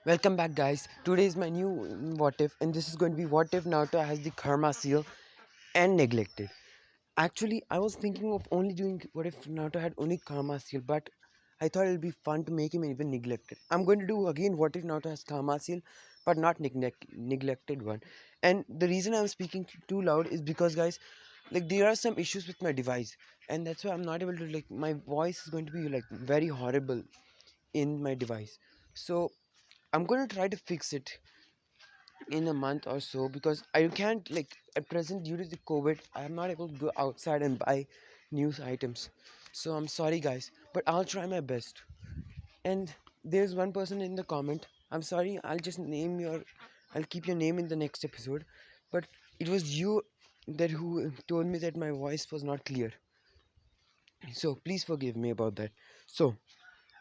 Welcome back, guys. Today is my new what if, and this is going to be what if Naruto has the karma seal and neglected. Actually, I was thinking of only doing what if Naruto had only karma seal, but I thought it'll be fun to make him even neglected. I'm going to do again what if Naruto has karma seal, but not neglected one. And the reason I'm speaking too loud is because, guys, like there are some issues with my device, and that's why I'm not able to my voice is going to be very horrible in my device. So I'm going to try to fix it in a month or so because I can't at present due to the COVID I'm not able to go outside and buy news items. So I'm sorry, guys, but I'll try my best. And there's one person in the comment. I'm sorry, I'll keep your name in the next episode. But it was you that who told me that my voice was not clear. So please forgive me about that. So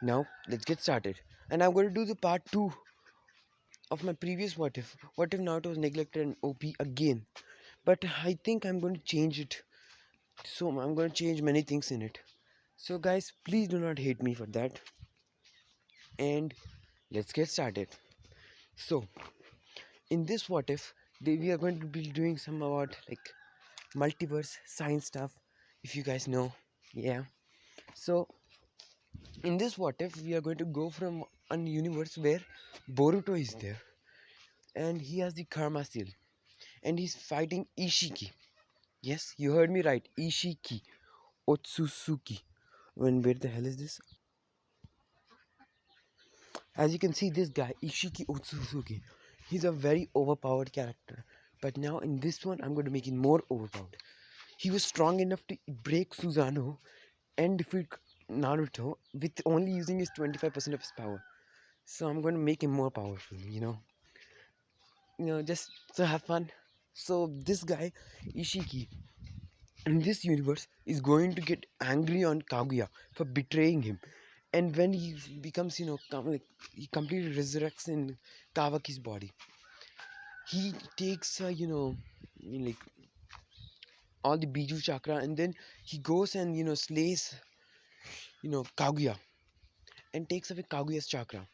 now let's get started. And I'm going to do the part 2 of my previous what if. What if Naruto was neglected and OP again? But I think I'm going to change it. So I'm going to change many things in it. So guys, please do not hate me for that. And let's get started. So in this what if, we are going to be doing some about multiverse science stuff. If you guys know, yeah. So in this what if, we are going to go from a universe where Boruto is there, and he has the karma seal, and he's fighting Ishiki. Yes, you heard me right. Ishiki Otsutsuki. Where the hell is this? As you can see, this guy, Ishiki Otsutsuki, he's a very overpowered character. But now in this one, I'm going to make him more overpowered. He was strong enough to break Susanoo and defeat Naruto with only using his 25% of his power. So I'm going to make him more powerful. Just to have fun. So this guy, Ishiki, in this universe, is going to get angry on Kaguya for betraying him. And when he becomes he completely resurrects in Kawaki's body, he takes like all the Biju chakra, and then he goes and slays Kaguya and takes away Kaguya's chakra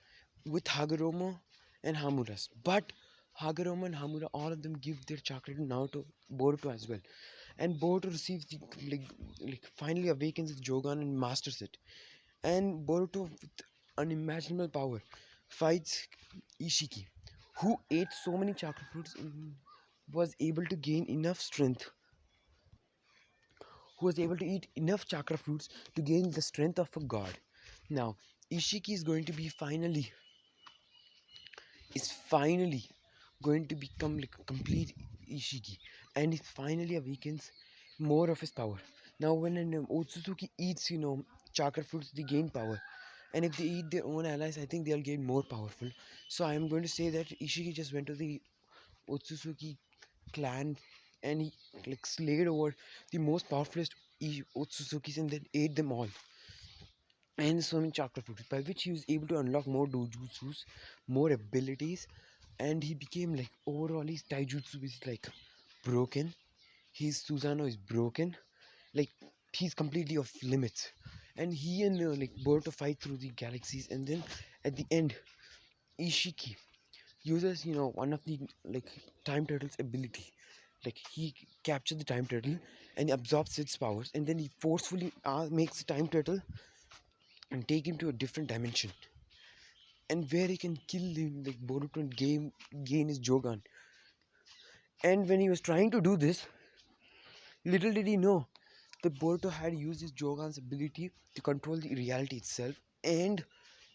with Hagoromo and Hamura's. But Hagoromo and Hamura, all of them give their chakra to Naruto, Boruto as well, and Boruto receives the finally awakens his Jogan and masters it. And Boruto, with unimaginable power, fights Ishiki, who ate so many chakra fruits, was able to gain enough strength, who was able to eat enough chakra fruits to gain the strength of a god. Now, Ishiki is finally going to become like a complete Ishiki, and it finally awakens more of his power. Now, when an Otsutsuki eats, chakra fruits, they gain power, and if they eat their own allies, I think they'll get more powerful. So I am going to say that Ishiki just went to the Otsutsuki clan, and he slayed over the most powerfulest Otsutsukis and then ate them all. And so many chakra fruits, by which he was able to unlock more dojutsus, more abilities, and he became overall his taijutsu is broken. His Susanoo is broken. Like he's completely off limits. And he and Boruto fight through the galaxies, and then at the end, Ishiki uses one of the time turtle's ability. He captures the time turtle and absorbs its powers, and then he forcefully makes the time turtle and take him to a different dimension, and where he can kill him Boruto and gain his Jogan. And when he was trying to do this, little did he know that Boruto had used his Jogan's ability to control the reality itself and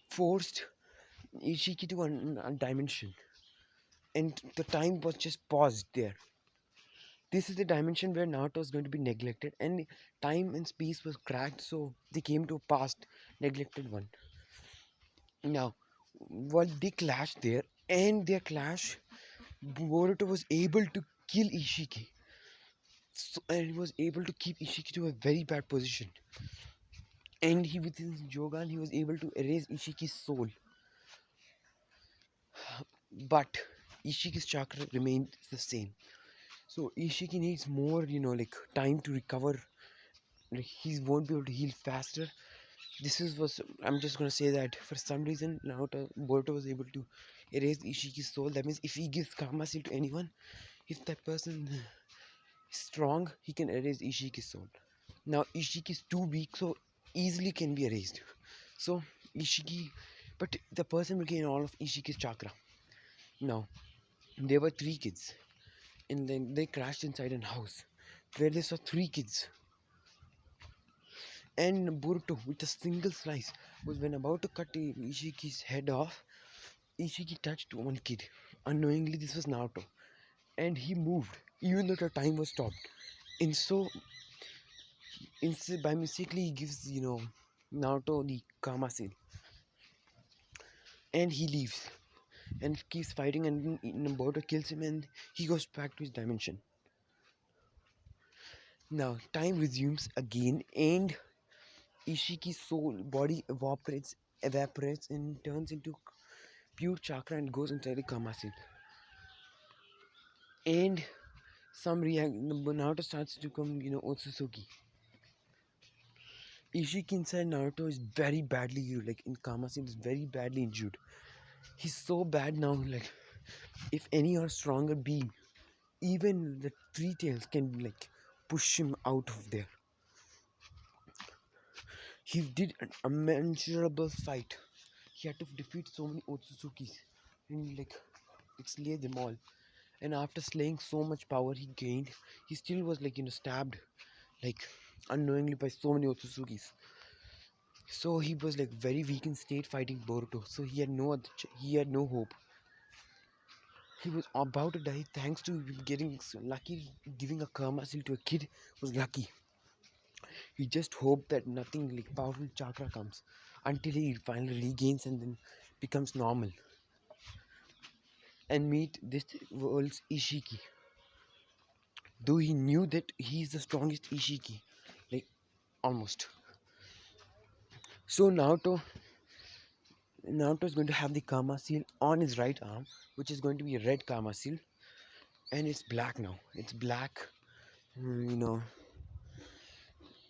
forced Ishiki to a dimension, and the time was just paused there. This is the dimension where Naruto is going to be neglected, and time and space was cracked, so they came to a past neglected one. Now, while they clashed there, and their clash, Boruto was able to kill Ishiki, and he was able to keep Ishiki to a very bad position. And he, with his Jogan, he was able to erase Ishiki's soul. But Ishiki's chakra remained the same. So Ishiki needs more, time to recover. He won't be able to heal faster, This is was I'm just gonna say that for some reason Naruto Boruto was able to erase Ishiki's soul. That means if he gives Karma Seal to anyone, if that person is strong, he can erase Ishiki's soul. Now Ishiki is too weak, so easily can be erased. So Ishiki, but the person will gain all of Ishiki's chakra. Now there were three kids, and then they crashed inside an house where they saw three kids. And Boruto, with a single slice, was when about to cut Ishiki's head off. Ishiki touched one kid. Unknowingly, this was Naruto, and he moved, even though the time was stopped. And so, by mistakenly, he gives Naruto the Karma Seal, and he leaves and keeps fighting. And Boruto kills him, and he goes back to his dimension. Now, time resumes again, and Ishiki's soul body evaporates, and turns into pure chakra and goes inside the Karma Seal. And some react. Naruto starts to become, Otsutsuki. Ishiki inside Naruto is very badly injured. Like in Kamasin, is very badly injured. He's so bad now. Like if any or stronger being, even the three tails can like push him out of there. He did an immeasurable fight. He had to defeat so many Otsutsukis and like slay them all. And after slaying so much power he gained, he still was like stabbed like unknowingly by so many Otsusukis. So he was like very weak in state fighting Boruto. So he had he had no hope. He was about to die thanks to getting lucky. Giving a karma seal to a kid was lucky. He just hoped that nothing like powerful chakra comes until he finally regains and then becomes normal and meet this world's Ishiki. Though he knew that he is the strongest Ishiki, like almost. So Naruto is going to have the karma seal on his right arm, which is going to be a red karma seal, and it's black now. It's black, you know,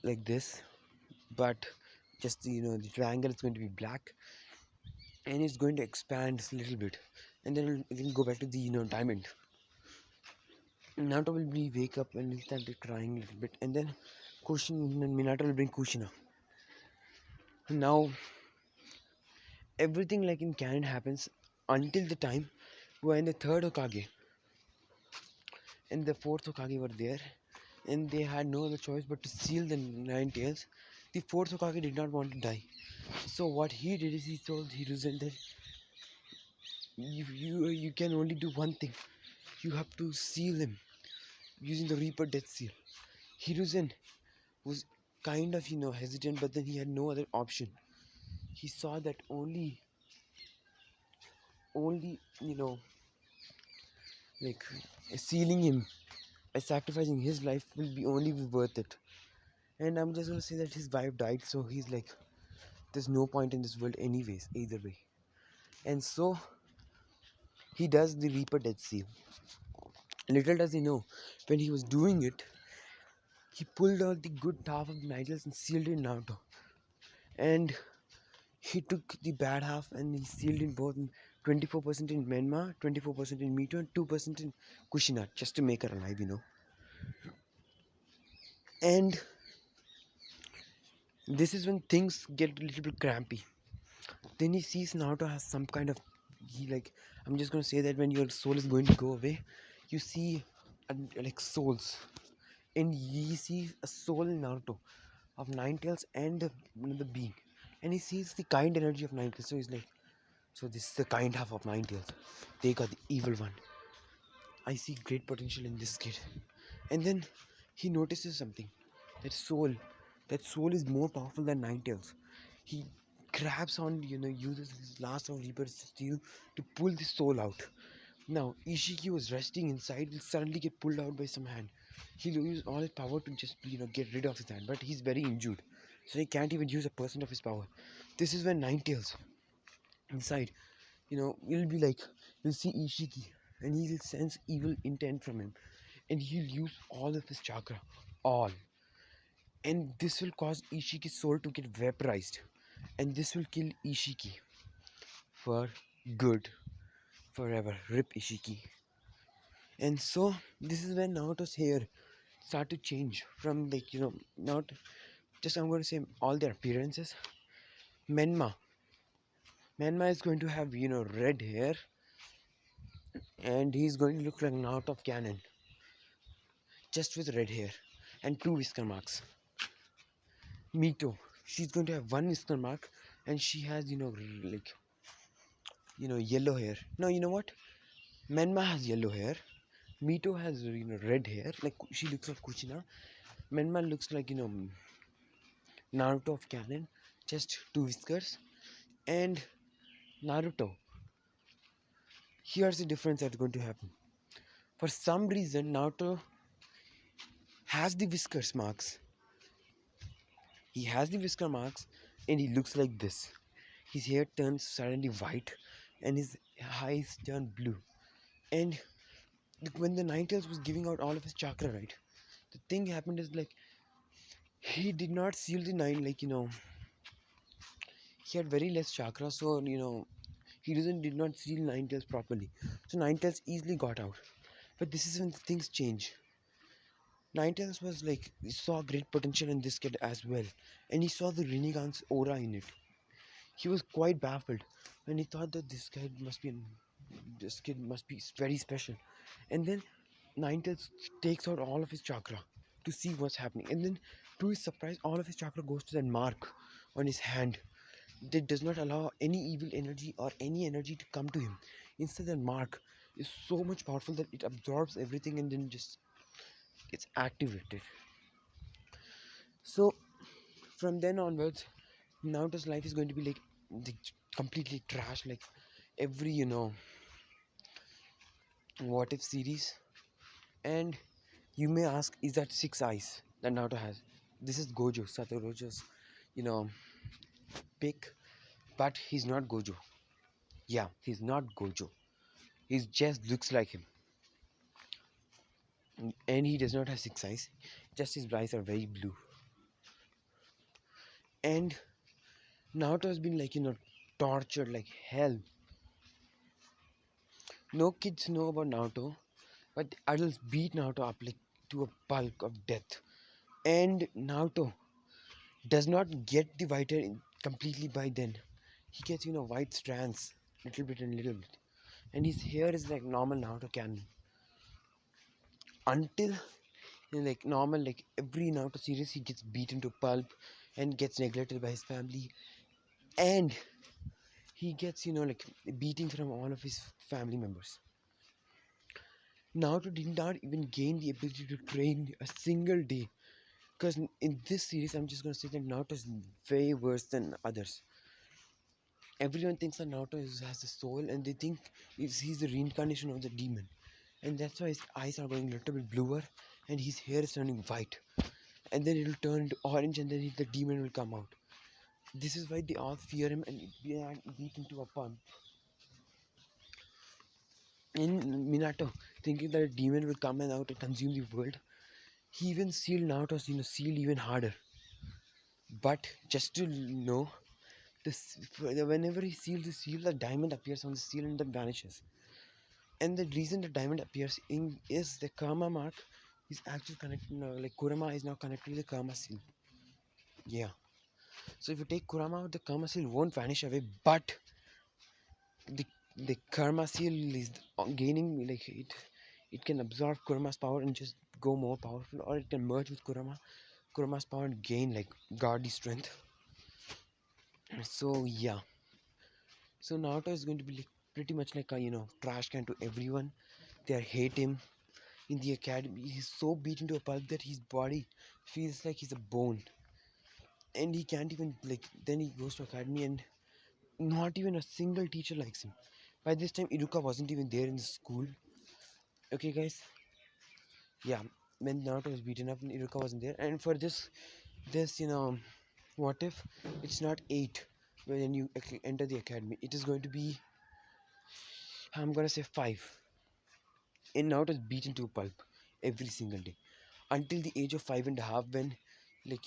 like this, but just the triangle is going to be black, and it's going to expand a little bit, and then it'll go back to the diamond. Naruto will be wake up and he'll start crying a little bit, and then Minato will bring Kushina. Now everything like in canon happens until the time when the third Hokage and the fourth Hokage were there, and they had no other choice but to seal the nine tails. The fourth Hokage did not want to die, so what he did is he told Hiruzen that you can only do one thing. You have to seal him using the Reaper Death Seal. Hiruzen was kind of hesitant, but then he had no other option. He saw that only like sealing him by sacrificing his life will be only be worth it. And I'm just gonna say that his wife died, so he's like, there's no point in this world anyways, either way. And so he does the Reaper Death Seal. Little does he know, when he was doing it, he pulled out the good half of the Nigels and sealed in Naruto. And he took the bad half and he sealed in both 24% in Menma, 24% in Mito, and 2% in Kushina, just to make her alive. And this is when things get a little bit crampy. Then he sees Naruto has some kind of I'm just gonna say that when your soul is going to go away, you see like souls, and he sees a soul in Naruto of Nine Tails and another being, and he sees the kind energy of Nine Tails. So he's like, so this is the kind half of Nine Tails. They got the evil one. I see great potential in this kid. And then he notices something. That soul, that soul is more powerful than Nine Tails. He grabs on, uses his last of Reaper Steel to pull the soul out. Now, Ishiki was resting inside, will suddenly get pulled out by some hand. He'll use all his power to just, get rid of his hand, but he's very injured. So he can't even use a percent of his power. This is when Nine Tails inside, will be like, you'll see Ishiki, and he'll sense evil intent from him. And he'll use all of his chakra. All. And this will cause Ishiki's soul to get vaporized. and this will kill Ishiki for good, forever. Rip Ishiki. And so this is when Naruto's hair start to change from like not just I'm going to say all their appearances. Menma, Menma is going to have red hair, and he's going to look like Naruto of Canon, just with red hair and two whisker marks. Mito, she's going to have one whisker mark, and she has like yellow hair. No, you know what? Menma has yellow hair. Mito has red hair. Like she looks like Kuchina. Menma looks like Naruto of canon, just two whiskers. And Naruto. Here's the difference that's going to happen. For some reason, Naruto has the whiskers marks. He has the whisker marks, and he looks like this. His hair turns suddenly white, and his eyes turn blue. And when the Ninetales was giving out all of his chakra, right? The thing happened is like he did not seal the nine, like he had very less chakra, so he did not seal Ninetales properly. So Ninetales easily got out. But this is when things change. Ninetales was like he saw great potential in this kid as well, and he saw the Rinnegan's aura in it. He was quite baffled when he thought that this kid must be very special. And then Ninetales takes out all of his chakra to see what's happening, and then to his surprise, all of his chakra goes to that mark on his hand that does not allow any evil energy or any energy to come to him. Instead, that mark is so much powerful that it absorbs everything and then just gets activated. So from then onwards, Naruto's life is going to be like completely trash, like every what if series. And you may ask, is that six eyes that Naruto has? This is Gojo, Satoru's you know pick, but he's not Gojo. Yeah, he's not Gojo. He just looks like him, and he does not have six eyes. Just his eyes are very blue. And Naruto has been like tortured like hell. No kids know about Naruto, but the adults beat Naruto up like to a bulk of death. And Naruto does not get the white hair completely by then. He gets white strands, little bit and little bit, and his hair is like normal Naruto can until like normal, like every Naruto series he gets beaten to pulp and gets neglected by his family, and he gets like beating from all of his family members. Naruto did not even gain the ability to train a single day, because in this series I'm just going to say that Naruto is way worse than others. Everyone thinks that has a soul, and they think he's the reincarnation of the demon, and that's why his eyes are going a little bit bluer and his hair is turning white, and then it'll turn into orange, and then the demon will come out. This is why they all fear him and beat him to a pulp. In Minato, thinking that a demon will come and out and consume the world, he even sealed Naruto's seal even harder. But just to know, this whenever he seals the seal, the diamond appears on the seal and then vanishes. And the reason the diamond appears in is the karma mark is actually connected. Like Kurama is now connected to the karma seal. Yeah. So if you take Kurama out, the karma seal won't vanish away, but the the karma seal is gaining like it can absorb Kurama's power and just go more powerful, or it can merge with Kurama's power and gain like godly strength. So yeah. So Naruto is going to be like pretty much like a trash can to everyone. They hate him in the academy. He's so beaten to a pulp that his body feels like he's a bone, and he can't even like. Then he goes to academy, and not even a single teacher likes him. By this time, Iruka wasn't even there in the school. Okay, guys. Yeah, when Naruto was beaten up, Iruka wasn't there. And for this what if it's not 8 when you enter the academy? It is going to be, I'm gonna say 5. And Naruto is beaten to a pulp every single day until the age of 5 and a half, when like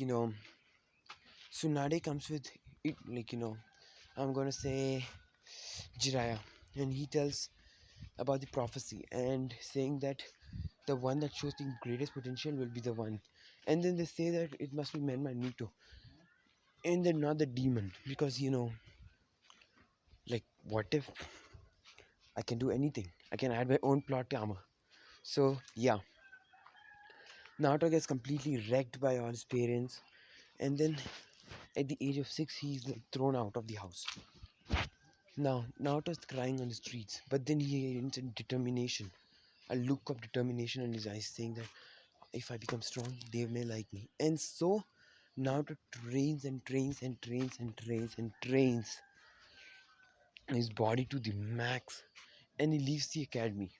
Tsunade comes with I'm gonna say Jiraiya, and he tells about the prophecy and saying that the one that shows the greatest potential will be the one. And then they say that it must be Menma and Mito, and then not the demon, because what if I can do anything? I can add my own plot armor. So yeah, Naruto gets completely wrecked by all his parents, and then at the age of 6, he's like thrown out of the house. Now Naruto's crying on the streets, but then he gains a determination, a look of determination in his eyes, saying that if I become strong, they may like me. And so Naruto trains and trains and trains and trains and trains his body to the max, and he leaves the academy.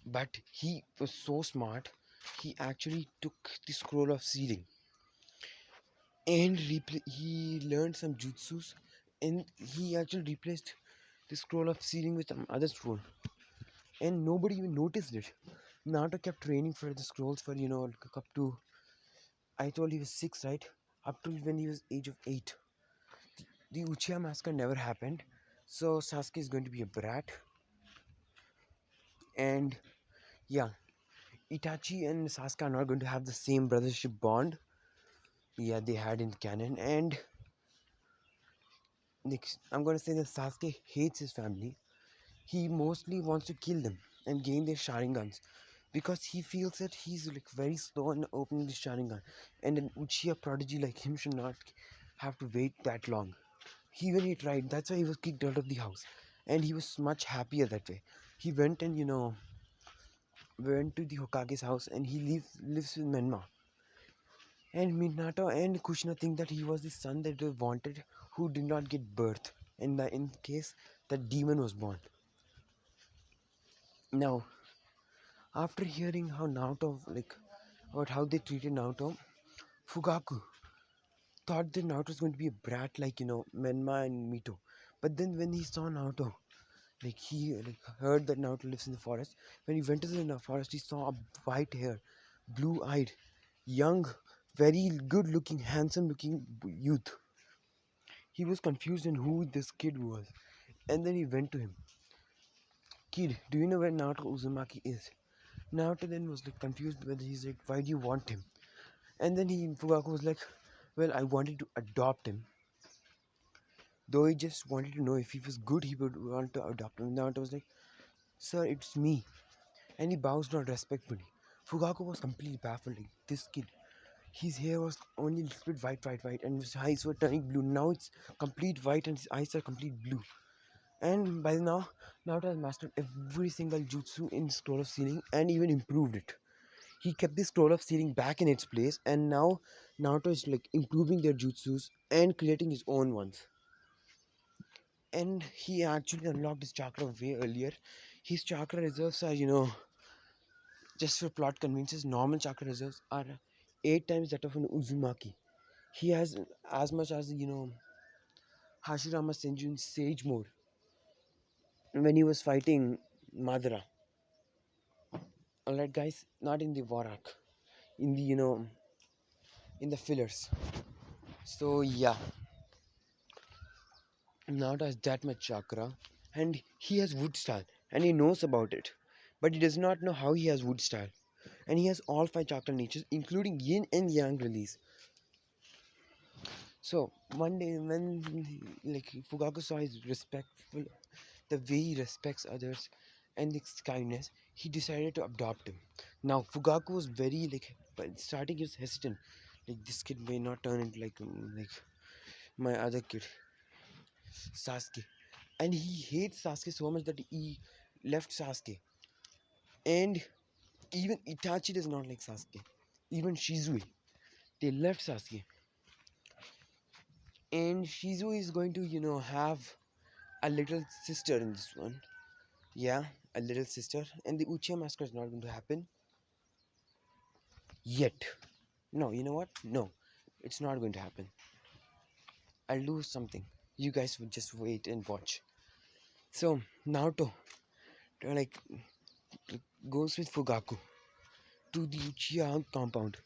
But he was so smart, he actually took the scroll of sealing and he learned some jutsus, and he actually replaced the scroll of sealing with some other scroll, and nobody even noticed it. Naruto kept training for the scrolls for up to, I told he was 6, right? Up to when he was age of 8. The Uchiha massacre never happened, so Sasuke is going to be a brat. And yeah, Itachi and Sasuke are not going to have the same brothership bond, yeah, they had in canon. And next, I'm going to say that Sasuke hates his family. He mostly wants to kill them and gain their Sharingans, because he feels that he's like very slow in opening the Sharingan, and an Uchiha prodigy like him should not have to wait that long. Even he tried. That's why he was kicked out of the house, and he was much happier that way. He went and went to the Hokage's house, and he lives with Menma. And Minato and Kushina think that he was the son that they wanted, who did not get birth. And in case that demon was born. Now, after hearing how Naruto about how they treated Naruto, Fugaku thought that Naruto was going to be a brat like Menma and Mito. But then when he saw Naruto, he heard that Naruto lives in the forest. When he went to the forest, he saw a white hair, blue eyed, young, very good looking, handsome looking youth. He was confused in who this kid was. And then he went to him. Kid, do you know where Naruto Uzumaki is? Naruto then was confused whether he's like, why do you want him? And then Fugaku was like, well, I wanted to adopt him. Though he just wanted to know if he was good, he would want to adopt him. Naruto was like, sir, it's me. And he bows down respectfully. Fugaku was completely baffled. Like, this kid, his hair was only a little bit white, and his eyes were turning blue. Now it's complete white, and his eyes are complete blue. And by now, Naruto has mastered every single jutsu in Scroll of Sealing and even improved it. He kept the Scroll of Sealing back in its place, and now Naruto is improving their jutsus and creating his own ones. And he actually unlocked his chakra way earlier. His chakra reserves are, just for plot conveniences, normal chakra reserves are 8 times that of an Uzumaki. He has as much as, Hashirama Senju in Sage mode when he was fighting Madara. Alright, guys, not in the war arc, in the, in the fillers. So, yeah, Naruto has that much chakra, and he has wood style, and he knows about it, but he does not know how he has wood style. And he has all 5 chakra natures, including yin and yang release. So one day when Fugaku saw his respectful, the way he respects others and his kindness, he decided to adopt him. Now Fugaku was very but starting he was hesitant, this kid may not turn into like my other kid, Sasuke, and he hates Sasuke so much that he left Sasuke. And even Itachi does not like Sasuke. Even Shizue, they left Sasuke. And Shizue is going to, have a little sister in this one. Yeah, a little sister. And the Uchiha massacre is not going to happen yet. No, you know what? No, it's not going to happen. I'll do something. You guys will just wait and watch. So Naruto, like, goes with Fugaku to the Uchiha compound,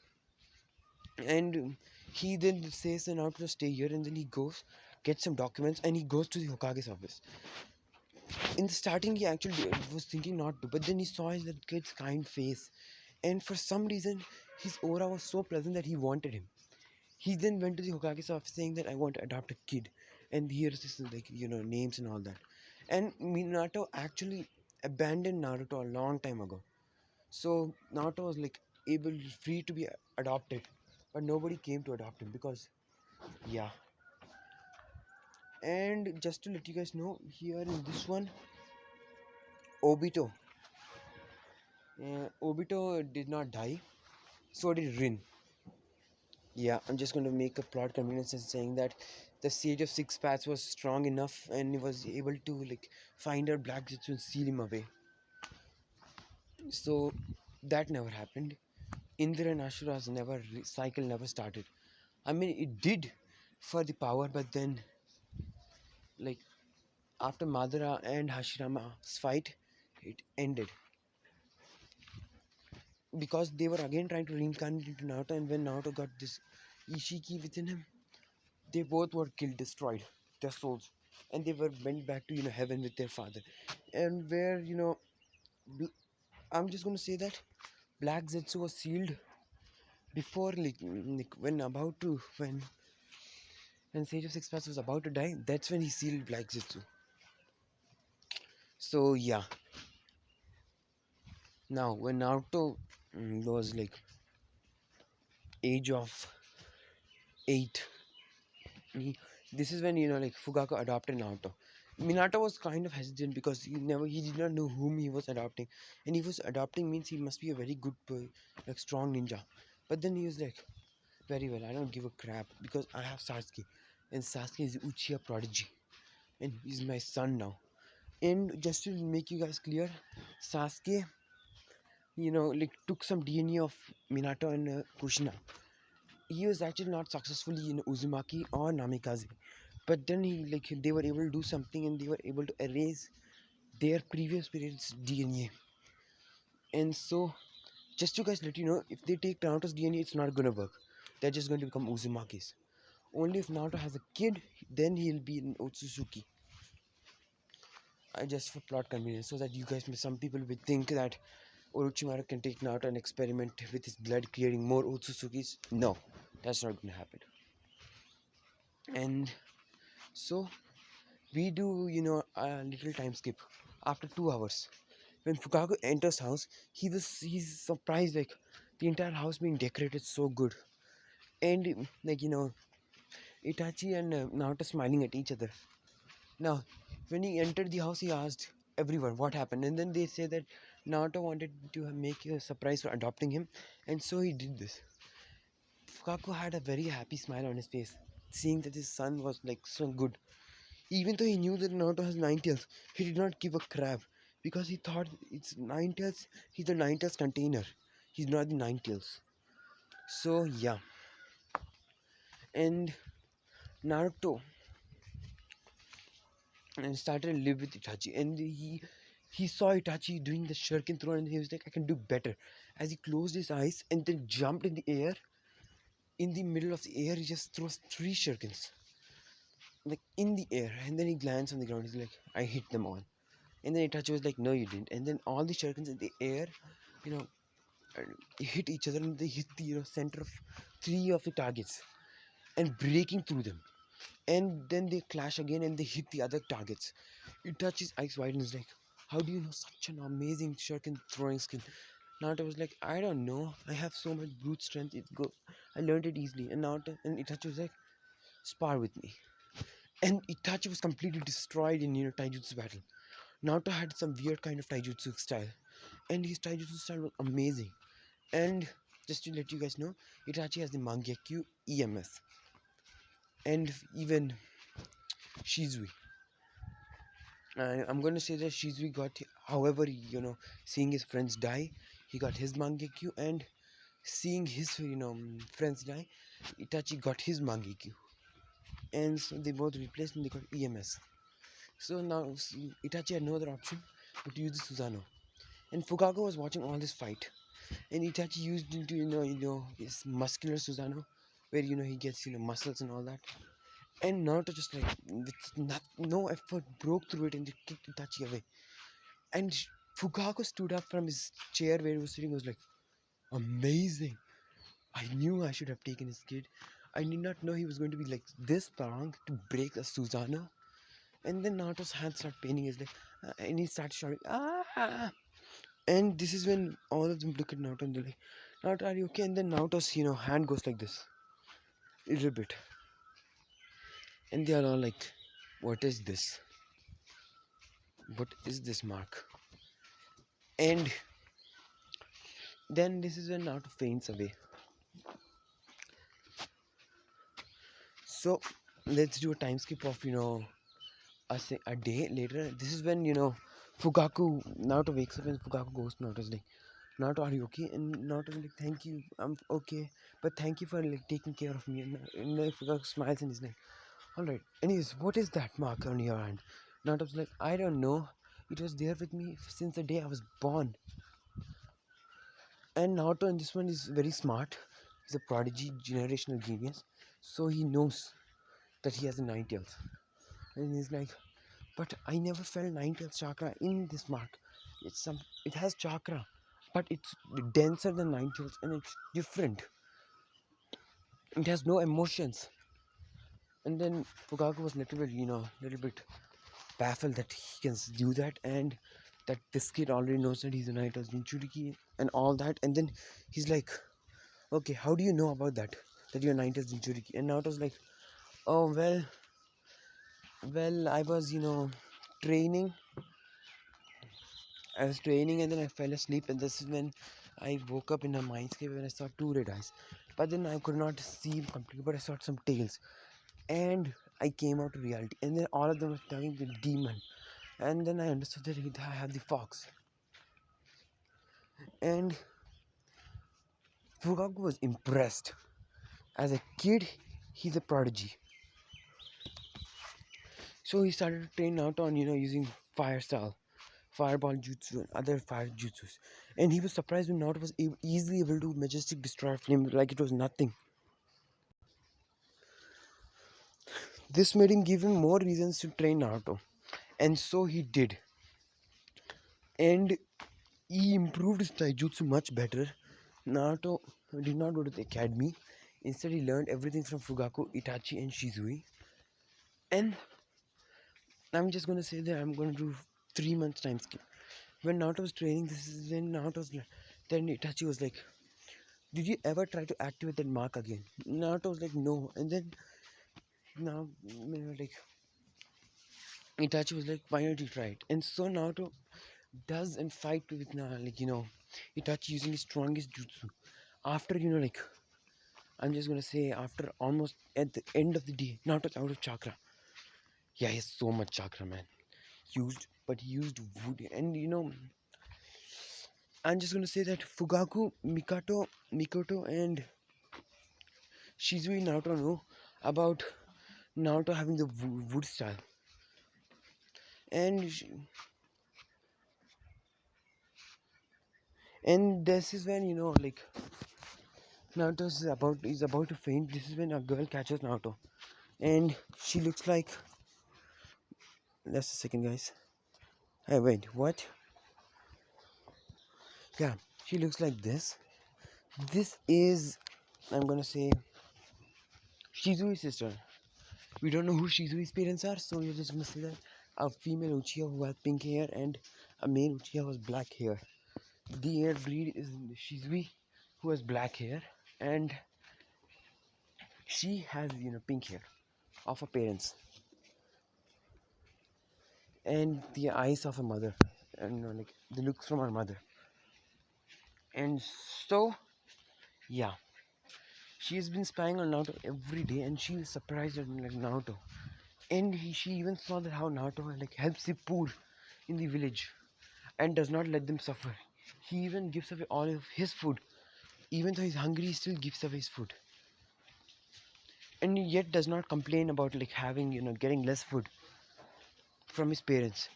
and He then says to Naruto to stay here, and then he goes, gets some documents, and he goes to the Hokage's office. In the starting, he actually was thinking not to, but then he saw that kid's kind face, and for some reason, his aura was so pleasant that he wanted him. He then went to the Hokage's office saying that I want to adopt a kid, and here's this names and all that. And Minato actually abandoned Naruto a long time ago. So Naruto was like able, free to be adopted, but nobody came to adopt him because yeah. And just to let you guys know, here in this one, Obito, Obito did not die. So did Rin. Yeah, I'm just going to make a plot convenience and saying that the Sage of Six Paths was strong enough and he was able to like find her Black Zetsu and seal him away. So that never happened. Indra and Ashura's cycle never started. I mean, it did for the power, but then like after Madara and Hashirama's fight, it ended because they were again trying to reincarnate into Naruto, and when Naruto got this Ishiki within him, they both were killed, destroyed, their souls, and they were went back to heaven with their father. And where I'm just gonna say that Black Zetsu was sealed before when Sage of Six Paths was about to die. That's when he sealed Black Zetsu. So yeah, now when Naruto was like age of 8, he, this is when Fugaku adopted Naruto. Minato was kind of hesitant because he did not know whom he was adopting, and he was adopting means he must be a very good like strong ninja. But then he was like, very well, I don't give a crap because I have Sasuke, and Sasuke is Uchiha prodigy, and he's my son now. And just to make you guys clear, Sasuke like took some DNA of Minato and Kushina. He was actually not successfully in Uzumaki or Namikaze, but then they were able to do something and they were able to erase their previous parents' DNA. And so, just to guys let you know, if they take Naruto's DNA, it's not gonna work. They're just going to become Uzumakis. Only if Naruto has a kid, then he'll be an Otsutsuki. Just for plot convenience, so that you guys, some people will think that Orochimaru can take Naruto and experiment with his blood, creating more Otsutsukis. No, that's not gonna happen. And so we do, a little time skip. After 2 hours, when Fukaku enters house, he's surprised like the entire house being decorated so good, and Itachi and Naruto smiling at each other. Now, when he entered the house, he asked everyone what happened, and then they say that Naruto wanted to make a surprise for adopting him, and so he did this. Fukaku had a very happy smile on his face, seeing that his son was like so good. Even though he knew that Naruto has 9 tails, he did not give a crap because he thought it's 9 tails. He's the 9 tails container. He's not the 9 tails. So yeah, and Naruto and started to live with Itachi, and he saw Itachi doing the shuriken throw, and he was like, I can do better. As he closed his eyes and then jumped in the air, in the middle of the air, he just throws 3 shurikens, like in the air, and then he glanced on the ground. He's like, I hit them all. And then Itachi was like, no, you didn't. And then all the shurikens in the air, you know, hit each other, and they hit the center of 3 of the targets and breaking through them. And then they clash again and they hit the other targets. Itachi's eyes wide and is like, how do you know such an amazing shuriken throwing skill? Naruto was like, I don't know. I have so much brute strength. I learned it easily. And Itachi was like, spar with me. And Itachi was completely destroyed in taijutsu battle. Naruto had some weird kind of taijutsu style, and his taijutsu style was amazing. And just to let you guys know, Itachi has the Mangekyu EMS, and even Shizui. I'm going to say that Shizui got, however, seeing his friends die, he got his Mangekyu, and seeing his, friends die, Itachi got his Mangekyu. And so they both replaced and they got EMS. So now Itachi had no other option but to use the Susanoo. And Fukaku was watching all this fight, and Itachi used into his muscular Susanoo where he gets muscles and all that. And Naruto just like with no effort broke through it and just kicked Itachi away. And Fukaku stood up from his chair where he was sitting, was like, amazing. I knew I should have taken his kid. I did not know he was going to be like this strong to break a Susanoo. And then Naruto's hands start paining his leg, and he starts shouting, ah! And this is when all of them look at Naruto and they're like, Naruto, are you okay? And then Naruto's, hand goes like this, a little bit. And they are all like, what is this? What is this, Mark? And then this is when Naruto faints away. So let's do a time skip of, a day later. This is when, Fukaku, Naruto wakes up and Fukaku goes to Naruto's like, Naruto, are you okay? And Naruto's like, thank you, I'm okay. But thank you for like taking care of me. And like, Fukaku smiles and he's like, alright. Anyways, what is that mark on your hand? Naruto's like, I don't know. It was there with me since the day I was born. And Naruto in this one is very smart. He's a prodigy, generational genius. So he knows that he has a nine tails. And he's like, but I never felt nine tails chakra in this mark. It has chakra, but it's denser than nine tails and it's different. It has no emotions. And then Fukaku was little bit baffled that he can do that, and that this kid already knows that he's a Naruto's Jinchuriki and all that. And then he's like, okay, how do you know about that? That you're Naruto's Jinchuriki? And Naruto's like, oh well, I was training. I was training and then I fell asleep, and this is when I woke up in a mindscape and I saw two red eyes. But then I could not see completely, but I saw some tails. And I came out to reality. And then all of them were talking to the demon. And then I understood that I have the fox. And Fugaku was impressed. As a kid, he's a prodigy. So he started to train out on, using fire style, fireball jutsu, and other fire jutsus. And he was surprised when Naruto was easily able to majestic destroy flame like it was nothing. This made him give him more reasons to train Naruto. And so he did. And he improved his taijutsu much better. Naruto did not go to the academy. Instead, he learned everything from Fugaku, Itachi, and Shizui. And I'm just gonna say that I'm gonna do 3 months time skip. When Naruto was training, this is when Naruto was then Itachi was like, did you ever try to activate that mark again? Naruto was like, no. And then now like Itachi was like, why don't you try it? And so Naruto does and fight with Itachi using his strongest jutsu. After I'm just gonna say after almost at the end of the day, Naruto's out of chakra. Yeah, he has so much chakra, man. But he used wood, and I'm just gonna say that Fugaku, Mikoto, and Shizui Naruto know about Naruto having the wood style, and this is when Naruto is about to faint. This is when a girl catches Naruto, and she looks like. Just a second, guys. Hey, wait, what? Yeah, she looks like this. This is, I'm gonna say, Shizui's sister. We don't know who Shizui's parents are, so we're just gonna say that a female Uchiha who has pink hair and a male Uchiha who has black hair. The air breed is Shizui, who has black hair, and she has pink hair of her parents and the eyes of a mother, and like the looks from her mother. And so, yeah, she has been spying on Naruto every day, and she is surprised at Naruto. And she even saw that how Naruto helps the poor in the village and does not let them suffer. He even gives away all of his food. Even though he's hungry, he still gives away his food. And yet does not complain about having getting less food from his parents.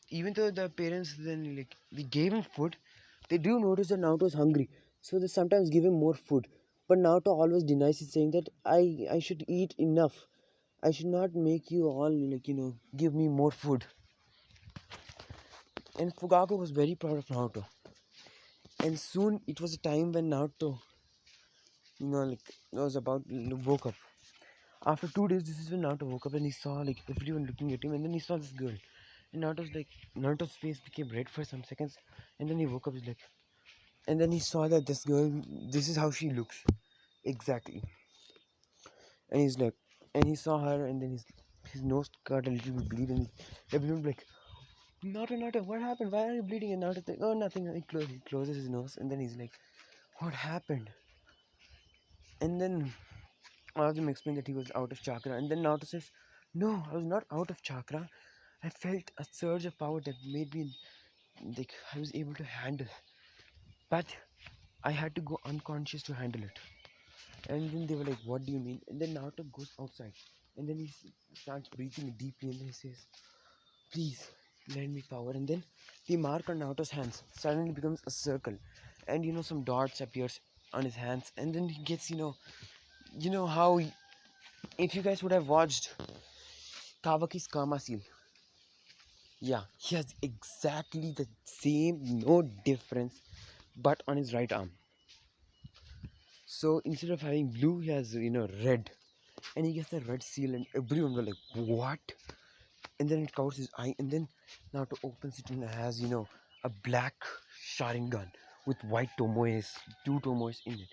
Even though the parents then they gave him food, they do notice that Naruto is hungry. So they sometimes give him more food. But Naruto always denies it, saying that I should eat enough. I should not make you all give me more food. And Fugaku was very proud of Naruto. And soon it was a time when Naruto, was about woke up. After 2 days, this is when Naruto woke up and he saw like everyone looking at him, and then he saw this girl. And Naruto's face became red for some seconds, and then he woke up. He's like, and then he saw that this girl, this is how she looks exactly. And he's like, and he saw her, and then his nose got a little bit bleed, and everyone was like, Naruto, what happened? Why are you bleeding? And Naruto's like, oh, nothing. He closes his nose, and then he's like, what happened? And then all of them explained that he was out of chakra, and then Naruto says, no, I was not out of chakra. I felt a surge of power that made me like I was able to handle, but I had to go unconscious to handle it. And then they were like, "What do you mean?" And then Naruto goes outside, and then he starts breathing deeply, and then he says, "Please, lend me power." And then the mark on Naruto's hands suddenly becomes a circle, and some dots appears on his hands, and then he gets how if you guys would have watched Kawaki's Karma Seal, yeah, he has exactly the same, no difference, but on his right arm. So instead of having blue, he has red, and he gets a red seal, and everyone was like, "What?" And then it covers his eye, and then Naruto opens it and has a black Sharingan with white tomoes, two tomoes in it,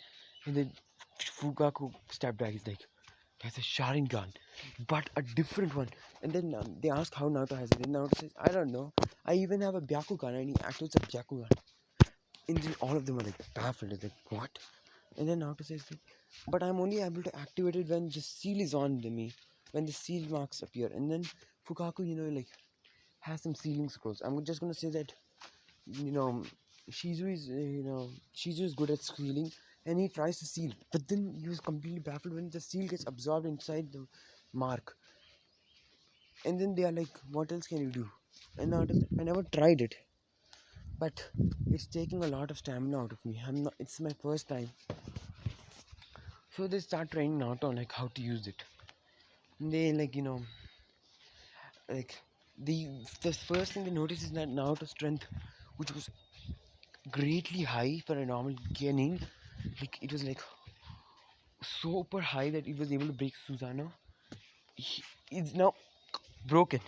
and then Fugaku stepped back. He's like, "That's a Sharingan, but a different one." And then they ask how Naruto has it, and Naruto says, "I don't know. I even have a Byakugan," and he activates a Byakugan. And then all of them are like baffled, like, "What?" And then Naruto says, like, but I'm only able to activate it when the seal is on me, when the seal marks appear. And then Fukaku, has some sealing scrolls. I'm just gonna say that, you know, Shizu is good at sealing, and he tries to seal, but then he was completely baffled when the seal gets absorbed inside the mark. And then they are like, what else can you do? And Naruto, I never tried it, but it's taking a lot of stamina out of me. It's my first time. So they start training Naruto on like how to use it. They like the first thing they notice is that Naruto's strength, which was greatly high for a normal genin, like it was like super high that it was able to break Susanoo. It's now broken,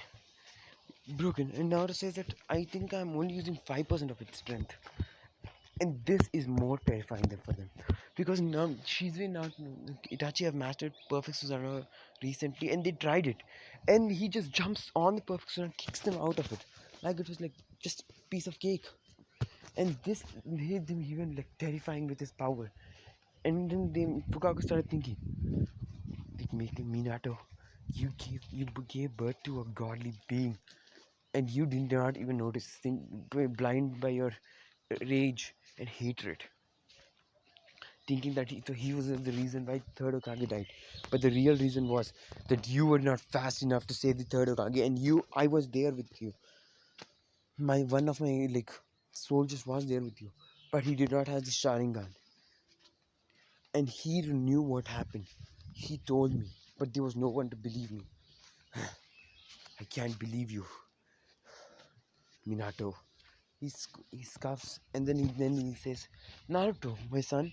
and Naruto says that I think I'm only using 5% of its strength, and this is more terrifying than for them because now not Itachi have mastered perfect Susanoo recently, and they tried it, and he just jumps on the perfect Susanoo and kicks them out of it like it was like just a piece of cake. And this made them even like terrifying with his power. And then Fukaku started thinking, like making Minato, you gave birth to a godly being, and you did not even notice, blind by your rage and hatred, thinking that he was the reason why third Okage died. But the real reason was that you were not fast enough to save the third Okage, and I was there with you. One of my like soldiers was there with you, but he did not have the Sharingan, and he knew what happened. He told me, but there was no one to believe me. I can't believe you, Minato. He scoffs, and then he says, Naruto, my son,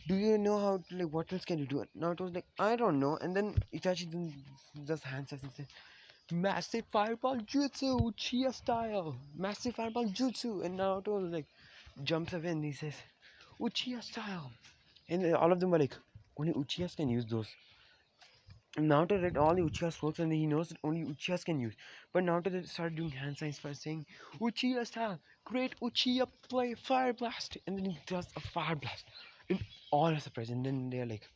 do you know how to, like, what else can you do? Naruto's like, I don't know. And then Itachi then just hands us and says, massive fireball jutsu, Uchiha style, massive fireball jutsu. And Naruto like jumps away and he says, Uchiha style. And all of them were like, only Uchihas can use those. Naruto read all the Uchiha's works and he knows that only Uchihas can use. But Naruto then started doing hand signs by saying, Uchiha style, great Uchiha play fire blast. And then he does a fire blast. And all are surprised. And then they're like,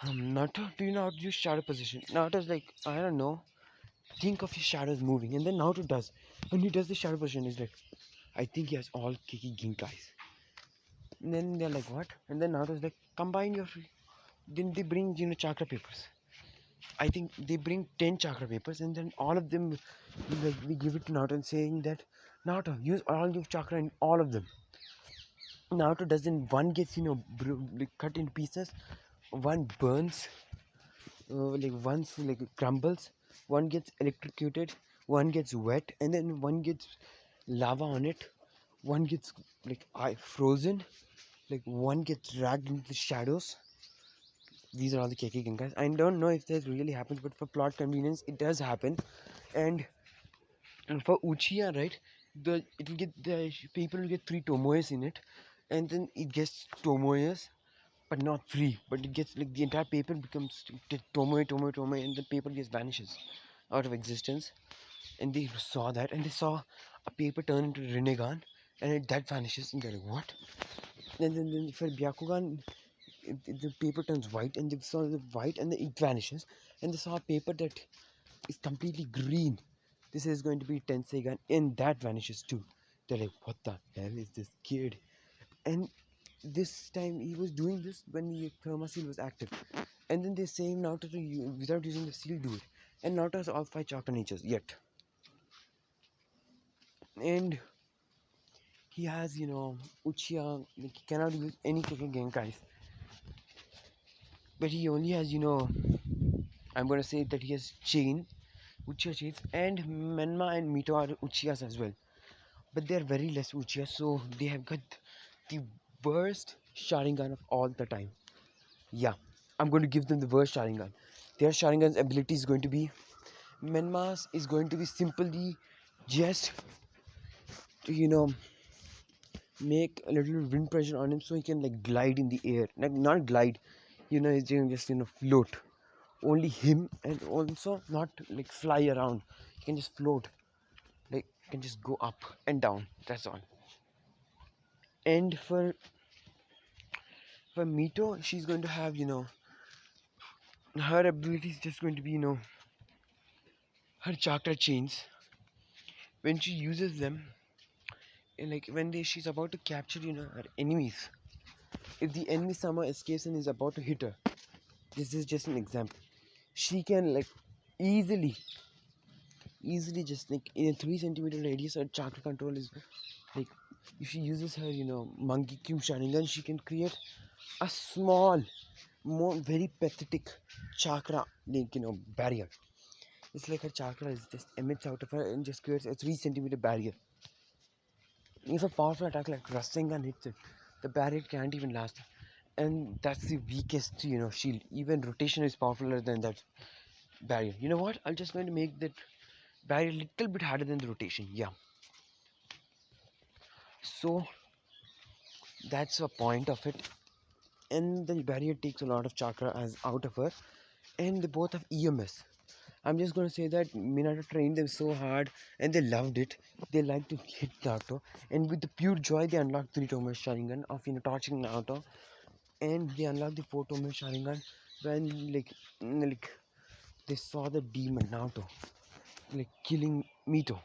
Naruto, do you know how to use shadow position? Naruto's like, I don't know. Think of your shadows moving. And then Naruto does. And he does the shadow position. He's like, I think he has all Kiki Ginkais. And then they're like, what? And then Naruto's like, combine your. Then they bring, chakra papers. I think they bring 10 chakra papers, and then all of them, we give it to Naruto and saying that Naruto, use all your chakra in all of them. Naruto doesn't. One gets like cut in pieces, one burns, like one's like crumbles, one gets electrocuted, one gets wet, and then one gets lava on it, one gets like frozen, like one gets dragged into the shadows. These are all the Keke Genkas. I don't know if that really happens, but for plot convenience, it does happen. And, for Uchiha, right, it will get the people will get three Tomoes in it, and then it gets Tomoes, but not three. But it gets like the entire paper becomes Tomoe, Tomoe, Tomoe, and the paper just vanishes out of existence. And they saw that, and they saw a paper turn into Rinnegan, and that vanishes, and they're like, what? And then for Byakugan, the paper turns white, and they saw the white, and it vanishes, and they saw a paper that is completely green. This is going to be Tenseigan, and that vanishes too. They're like, what the hell is this kid? And this time he was doing this when the Therma Seal was active. And then they say Naruto without using the seal do it. And Naruto has all five chakra natures yet. And he has, Uchiha, like he cannot use any Keke Genkais. But he only has, I'm gonna say that he has chain, Uchiha chains, and Menma and Mito are Uchihas as well. But they are very less Uchiha, so they have got the worst Sharingan of all the time. Yeah, I'm going to give them the worst Sharingan. Their Sharingan's ability is going to be Menma's is going to be simply just to, make a little wind pressure on him so he can like glide in the air. Like not glide, he's doing just float. Only him, and also not like fly around. He can just float. Like can just go up and down. That's all. And for Mito, she's going to have, her ability is just going to be, her chakra chains. When she uses them, like when she's about to capture, her enemies. If the enemy somehow escapes and is about to hit her, this is just an example. She can like easily, just like in a 3 centimeter radius, her chakra control is like if she uses her, monkey Kyum Sharingan, she can create a small, more very pathetic chakra like barrier. It's like her chakra is just emits out of her and just creates a 3 centimeter barrier. If a powerful attack like Rasengan hits it, the barrier can't even last. And that's the weakest, shield. Even rotation is powerfuler than that barrier. You know what? I'm just going to make that barrier a little bit harder than the rotation. Yeah. So that's a point of it. And the barrier takes a lot of chakra as out of her. And they both have EMS. I'm just gonna say that Minato trained them so hard and they loved it. They liked to hit Naruto, and with the pure joy, they unlocked three Tomoe Sharingan of torturing Naruto, and they unlocked the four Tomoe Sharingan when like they saw the demon Naruto like killing Mito,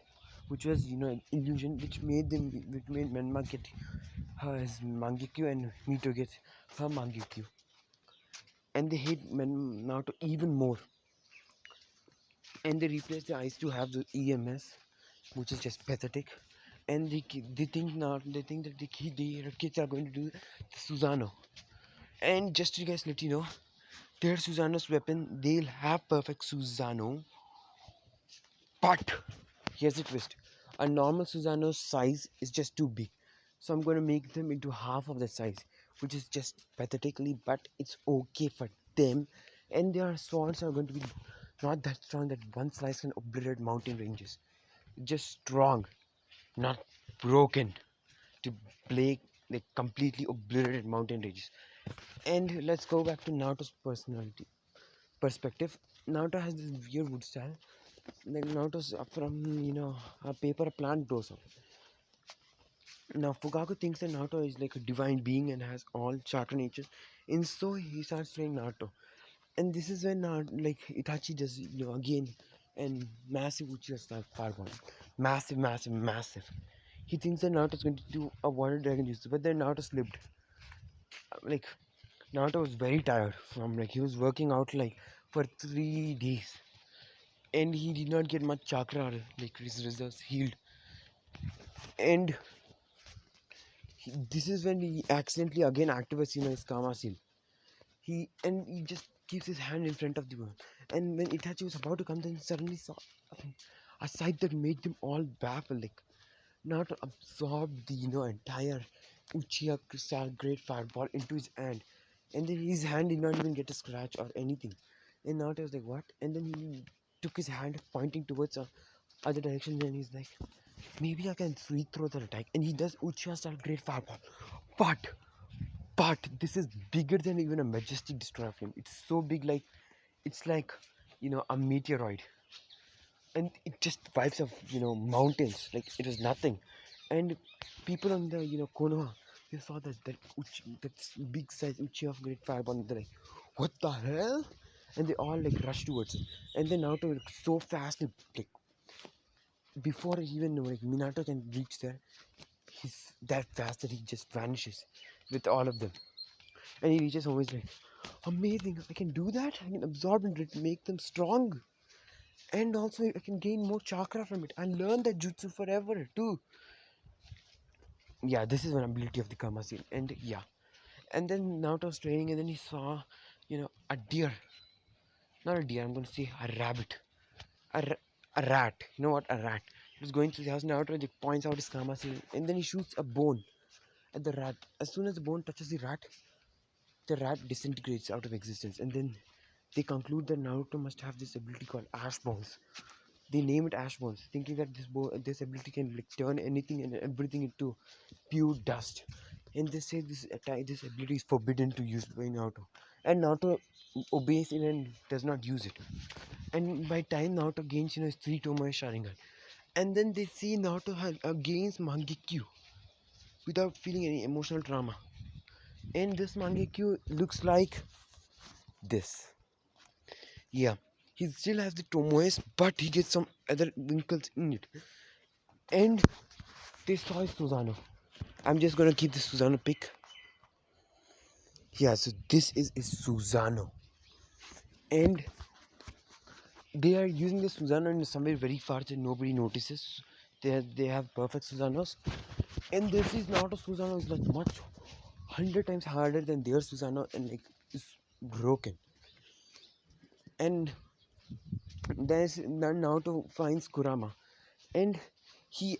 which was an illusion which made Menma get his Mangekyo and Mito get her Mangekyo, and they hate Naruto even more, and they replaced the eyes to have the EMS, which is just pathetic. And they think now they think that the kids are going to do Susano. And just to guys let you know, their Susano's weapon, they'll have perfect Susano, but here's a twist: a normal Susano's size is just too big, so I'm going to make them into half of that size, which is just pathetically, but it's okay for them. And their swords are going to be not that strong that one slice can obliterate mountain ranges. Just strong, not broken, to play like completely obliterated mountain ranges. And let's go back to Naruto's personality perspective. Naruto has this weird wood style. Like Naruto's from a paper a plant grows up. Now Fugaku thinks that Naruto is like a divine being and has all chakra natures, and so he starts training Naruto. And this is when like Itachi does again and massive Uchiha style fireball, massive, massive, massive. He thinks that Naruto's going to do a water dragon jutsu, but then Naruto slipped. Like Naruto was very tired from like he was working out like for 3 days, and he did not get much chakra, like his reserves healed. And This is when he accidentally again activates, his Karma Seal. He just keeps his hand in front of the one, and when Itachi was about to come, then suddenly saw a sight that made them all baffled. Like Naruto absorbed the entire Uchiha Crystal Great Fireball into his hand, and then his hand did not even get a scratch or anything. And Naruto was like, "What?" And then he took his hand pointing towards other direction, and he's like, "Maybe I can throw that attack." And he does Uchiha style Great Fireball, but this is bigger than even a majestic destroyer flame. It's so big, like it's like a meteoroid, and it just wipes off mountains like it was nothing. And people on the Konoha, they saw that big size Uchi of Great Fireball, and they're like, "What the hell?" And they all like rush towards it. And then Naruto like, so fast, like before even like Minato can reach there, he's that fast that he just vanishes with all of them. And he reaches home, he's like, "Amazing! I can do that. I can absorb and make them strong." And also I can gain more chakra from it. I learn that jutsu forever too. Yeah, this is one ability of the Karma Seal. And yeah. And then Naruto's training, and then he saw, a deer. Not a deer, I'm gonna say a rabbit. A rat. You know what? A rat. He was going through the house. Naruto like, points out his Karma Seal, and then he shoots a bone at the rat. As soon as the bone touches the rat disintegrates out of existence. And then they conclude that Naruto must have this ability called Ash Bones. They name it Ash Bones, thinking that this ability can like turn anything and everything into pure dust. And they say this ability is forbidden to use by Naruto, and Naruto obeys it and does not use it. And by time Naruto gains his three Tomoe Sharingan, and then they see Naruto gains Mangekyo without feeling any emotional trauma. And this Mangekyo looks like this. Yeah, he still has the Tomoes, but he gets some other wrinkles in it. And they saw his Susanoo. I'm just gonna keep the Susanoo pic. Yeah, so this is a Susanoo, and they are using the Susanoo in somewhere very far that nobody notices. They have perfect Susanoos, and this is not a Susanoo. It's like much 100 times harder than their Susanoo, and like it's broken. And there's Naruto finds Kurama, and he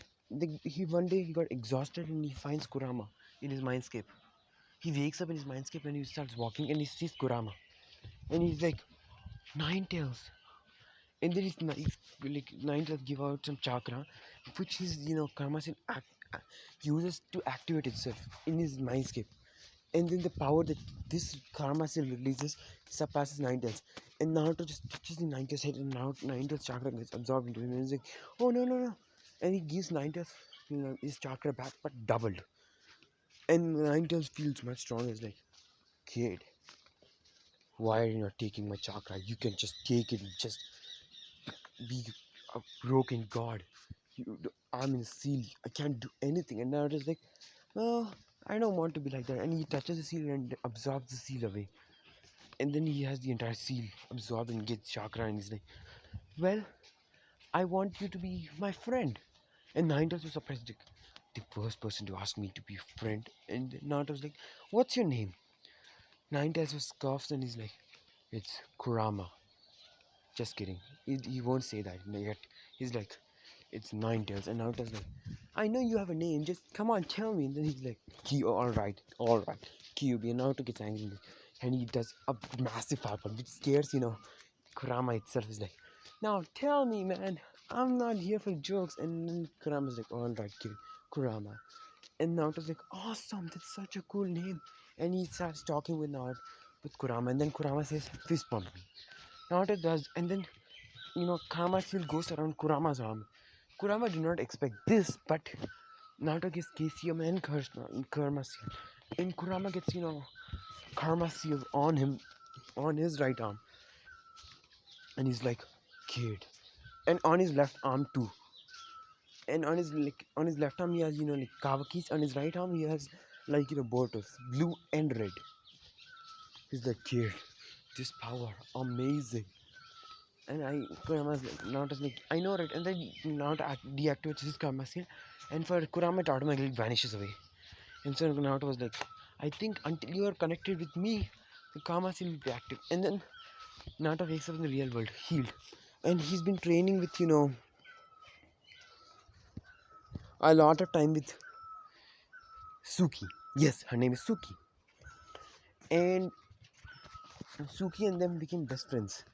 he one day he got exhausted and he finds Kurama in his mindscape. He wakes up in his mindscape and he starts walking and he sees Kurama, and he's like, "Nine tails." And then he's like nine tails give out some chakra, which his Karmasin uses to activate itself in his mindscape. And then the power that this Karmasin releases surpasses nine tails. And Naruto just touches the nine tails head, and now nine tails chakra gets absorbed into him. And he's like, "Oh no, no, no!" And he gives nine tails his chakra back, but doubled. And nine tails feels much stronger. It's like, "Kid, why are you not taking my chakra? You can just take it and just be a broken god. I'm in seal. I can't do anything." And Naruto's like, "Oh, I don't want to be like that." And he touches the seal and absorbs the seal away. And then he has the entire seal absorbed and gets chakra. And he's like, "Well, I want you to be my friend." And Naruto was surprised, like, the first person to ask me to be a friend. And Naruto's like, "What's your name?" Naruto was scoffs and he's like, "It's Kurama." Just kidding. He won't say that yet. He's like, "It's Nine Tails." And Naruto's like, "I know you have a name. Just come on, tell me." And then he's like, all right, all right, Kyuubi." And Naruto gets angry, and he does a massive fireball, which scares Kurama itself. Is like, "Now tell me, man. I'm not here for jokes." And then Kurama's like, "All right, kid, Kurama." And Naruto's like, "Awesome. That's such a cool name." And he starts talking with Kurama, and then Kurama says, "Fist bump me." Naruto does, and then Kama still goes around Kurama's arm. Kurama did not expect this, but Naruto gets KCM and Karma Seal. And Kurama gets, Karma Seal on him, on his right arm. And he's like, "Kid." And on his left arm too. And on his left arm he has, like Kawakis. On his right arm he has like, Boruto's, blue and red. He's like, "Kid, this power, amazing." And Kurama's like, Naruto's like, "I know, right?" And then Naruto deactivates his Karma Seal, and for Kurama it automatically vanishes away. And so Naruto was like, I think until you are connected with me, the karma will be active. And then Naruto wakes up in the real world, healed. And he's been training with, a lot of time with Suki. Yes, her name is Suki. And Suki and them became best friends.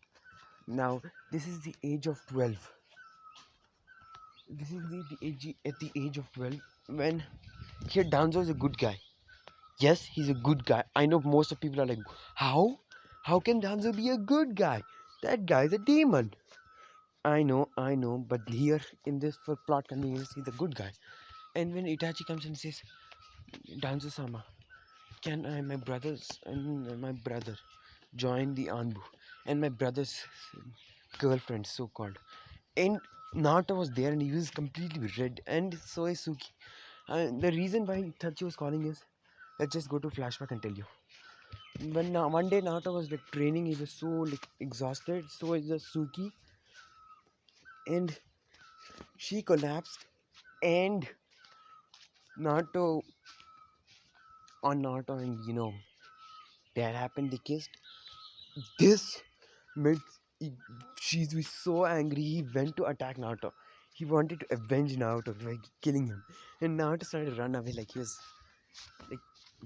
Now, this is the age of 12. This is at the age of 12 when here Danzo is a good guy. Yes, he's a good guy. I know most of people are like, how? How can Danzo be a good guy? That guy is a demon. I know, but here in this for plot convenience, he's a good guy. And when Itachi comes and says, Danzo-sama, can I, my brothers and my brother join the Anbu and my brother's girlfriend, so called. And Naruto was there and he was completely red, and so is Suki. The reason why Itachi was calling is, let's just go to flashback and tell you. When one day Naruto was like training, he was so like exhausted. So is the Suki, and she collapsed. And Naruto Naruto, and that happened. They kissed. This made she was so angry. He went to attack Naruto. He wanted to avenge Naruto by killing him, and Naruto started to run away like like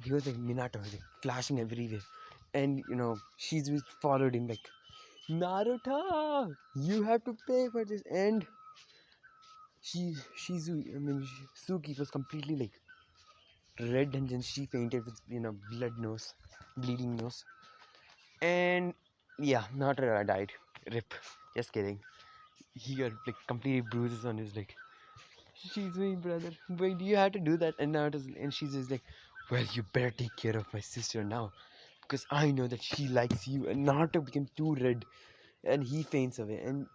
he was like Minato, like flashing everywhere. And she followed him like, Naruto, you have to pay for this. And Suki was completely like red, and then she fainted with bleeding nose. And yeah, Naruto died. Rip. Just kidding. He got like completely bruises on his leg. She's my brother. Why do you have to do that? And she's just like, well, you better take care of my sister now, because I know that she likes you. And Naruto became too red, and he faints away. And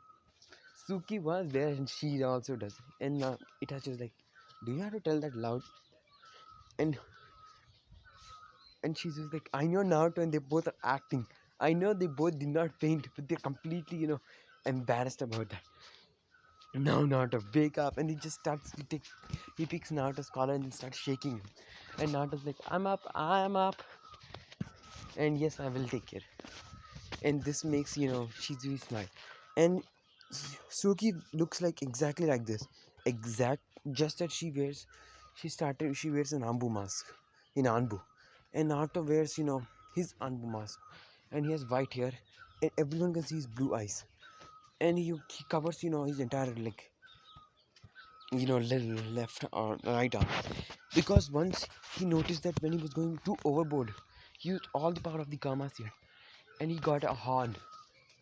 Suki was there, and she also does. And Itachi was like, "Do you have to tell that loud?" And she's just like, "I know Naruto, and they both are acting. I know they both did not faint, but they're completely, embarrassed about that." Now Naruto wake up, and he just starts. He picks Naruto's collar and starts shaking him. And Naruto's like, "I'm up, I'm up, and yes, I will take care." And this makes Shizui smile. And Suki looks like exactly like this, exact. Just that she wears an Anbu mask in Anbu, and Naruto wears his Anbu mask, and he has white hair, and everyone can see his blue eyes, and he covers his entire like left or right arm, because once he noticed that when he was going too overboard, he used all the power of the Kamasya, and he got a horn,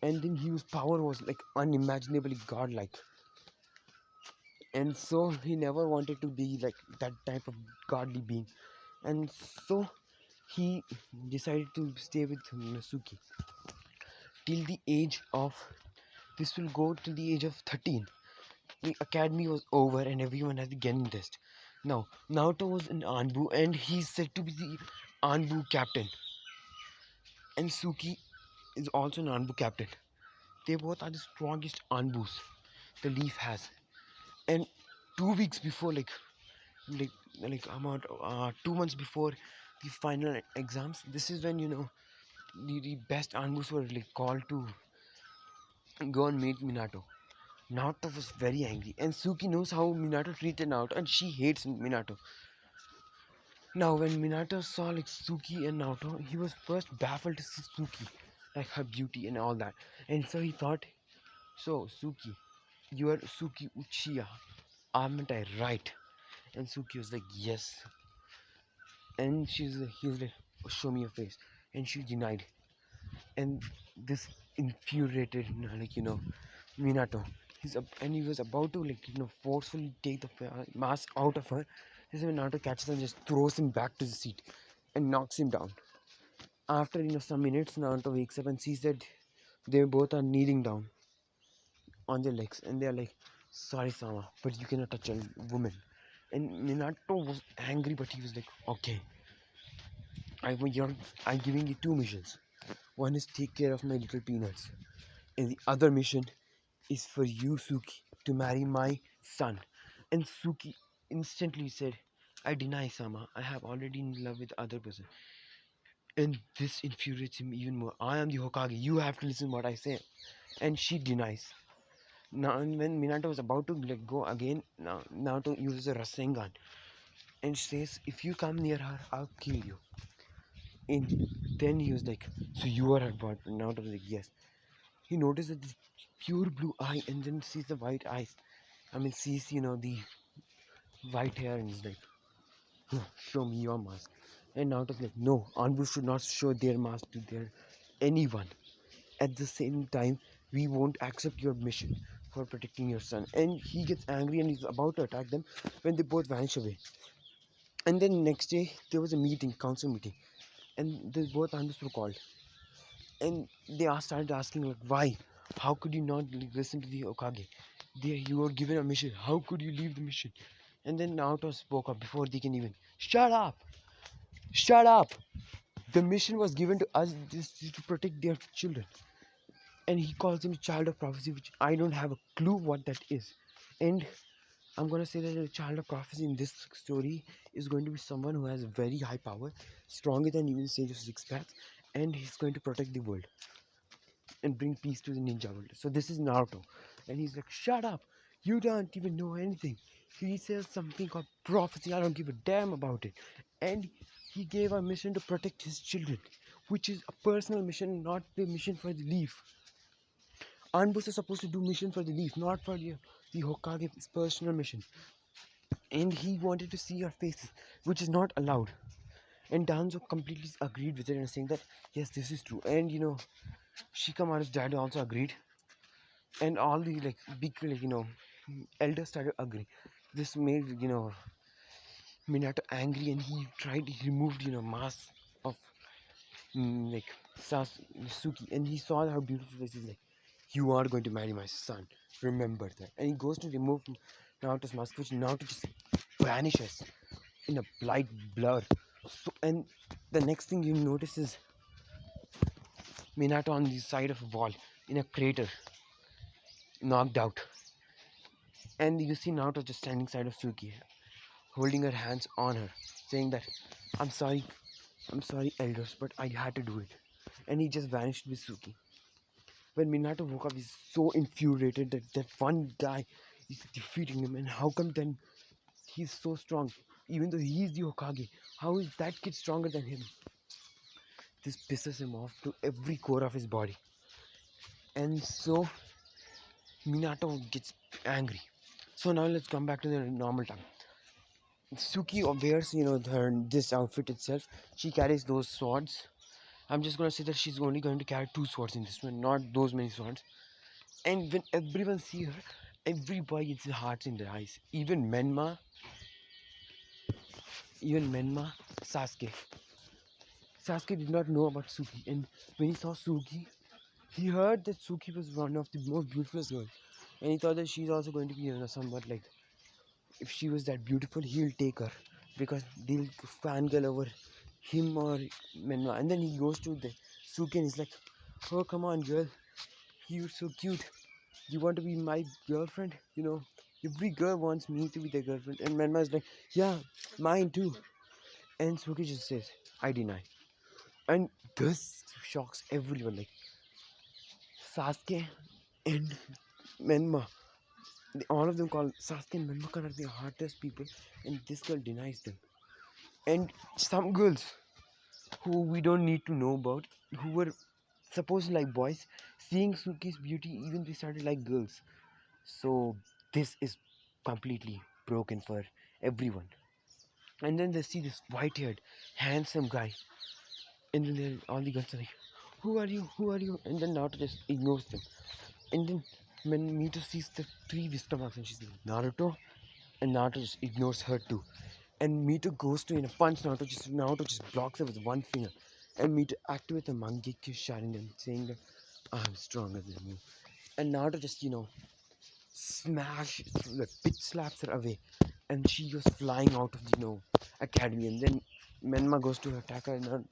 and then his power was like unimaginably godlike. And so he never wanted to be like that type of godly being, and so he decided to stay with Nasuki till the age of this will go till the age of 13. The academy was over and everyone has the Genin test. Now Naoto was in Anbu, and he's said to be the Anbu captain, and Suki is also an Anbu captain. They both are the strongest Anbus the Leaf has. And 2 weeks before, like about 2 months before the final exams, this is when the best Anbus were like called to go and meet Minato. Minato was very angry, and Suki knows how Minato treated Naruto, and she hates Minato. Now, when Minato saw like Suki and Naruto, he was first baffled to see Suki, like her beauty and all that, and so he thought, "So Suki, you are Suki Uchiha, aren't I right?" And Suki was like, "Yes." And he was like, "Oh, show me your face," and she denied. And this infuriated Minato. And he was about to forcefully take the mask out of her. This is when Naruto catches him and just throws him back to the seat and knocks him down. After some minutes, Naruto wakes up and sees that they both are kneeling down on their legs, and they are like, "Sorry, Sama, but you cannot touch a woman." And Minato was angry, but he was like, "Okay, I'm giving you two missions. One is take care of my little peanuts, and the other mission is for you, Suki, to marry my son." And Suki instantly said, I deny Sama. I have already in love with other person. And this infuriates him even more. I am the Hokage. You have to listen what I say. And she denies. Now, and when Minato was about to let go again, now Naruto uses a Rasengan and says, "If you come near her, I'll kill you." And then he was like, "So you are her boyfriend?" Naruto was like, "Yes." He notices the pure blue eye and then sees the white eyes. I mean, sees the white hair and he's like, "Huh, show me your mask." And Naruto's like, "No, Anbu should not show their mask to their anyone. At the same time, we won't accept your mission for protecting your son." And he gets angry and he's about to attack them when they both vanish away. And then next day there was a meeting, council meeting, and they both Andus were called, and they started asking like, why? How could you not listen to the Okage? You were given a mission. How could you leave the mission? And then Naruto spoke up before they can even shut up, shut up. The mission was given to us just to protect their children, and he calls him a child of prophecy, which I don't have a clue what that is. And I'm gonna say that a child of prophecy in this story is going to be someone who has very high power, stronger than even Sage of Six Paths, and he's going to protect the world and bring peace to the ninja world. So this is Naruto, and he's like, "Shut up! You don't even know anything." He says something called prophecy. I don't give a damn about it, and he gave a mission to protect his children, which is a personal mission, not the mission for the leaf. Anbus is supposed to do mission for the leaf, not for the Hokage's personal mission. And he wanted to see our faces, which is not allowed. And Danzo completely agreed with it and saying that yes, this is true. And Shikamaru's dad also agreed, and all the like big elders started agreeing. This made Minato angry, and he removed mask of like Suki, and he saw her beautiful face. He's like, "You are going to marry my son. Remember that." And he goes to remove Naruto's mask, which Naruto just vanishes in a light blur. So, and the next thing you notice is Minato on the side of a wall in a crater, knocked out. And you see Naruto just standing side of Suki, holding her hands on her, saying that, I'm sorry, elders, but I had to do it." And he just vanished with Suki. When Minato woke up, he's so infuriated that one guy is defeating him, and how come then he's so strong? Even though he's the Hokage, how is that kid stronger than him? This pisses him off to every core of his body. And so Minato gets angry. So now let's come back to the normal time. Suki wears, this outfit itself. She carries those swords. I'm just gonna say that she's only going to carry two swords in this one, not those many swords. And when everyone see her, everybody gets their hearts in their eyes. Even Menma, Sasuke. Sasuke did not know about Suki, and when he saw Suki, he heard that Suki was one of the most beautiful girls, and he thought that she's also going to be, somewhat like, if she was that beautiful, he'll take her because they'll fangirl over him or Menma. And then he goes to the Suki and he's like, "Oh, come on, girl, you're so cute. You want to be my girlfriend? Every girl wants me to be their girlfriend." And Menma is like, "Yeah, mine too." And Suki just says, "I deny." And this shocks everyone. Like Sasuke and Menma, all of them call Sasuke and Menma are the hardest people, and this girl denies them. And some girls who we don't need to know about, who were supposed to like boys, seeing Suki's beauty, even they started like girls. So this is completely broken for everyone. And then they see this white-haired, handsome guy, and then all the girls are like, "Who are you? Who are you?" And then Naruto just ignores them. And then when Mito sees the three wisdom marks, and she's like, "Naruto," and Naruto just ignores her too. And Mito goes to punch Naruto just blocks her with one finger. And Mito activates the Mangekyo Sharingan, saying that I'm stronger than you. And Naruto just smash like pitch slaps her away, and she goes flying out of the academy. And then Menma goes to attack her,